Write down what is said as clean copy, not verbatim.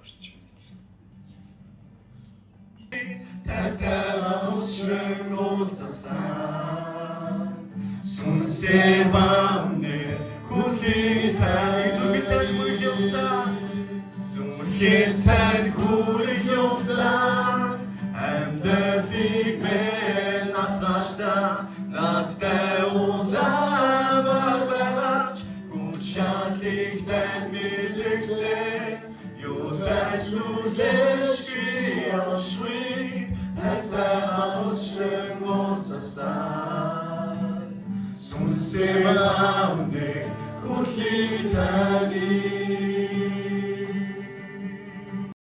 хүрч мэдсэн. Татаа өчрөн уулзсан сүнсээр бамнэ хүлээ тай зүгтээ хүлээсэн зүгтээ тай хүлээсэн амьдыг мэн атгасан надтай улаамар байгаач гүчаалыг тань мэлэгсэн юудаас үлэшгүй ашгүй татаа өчрөн уулзсан сүнсээр бамнэ хүлээ тайны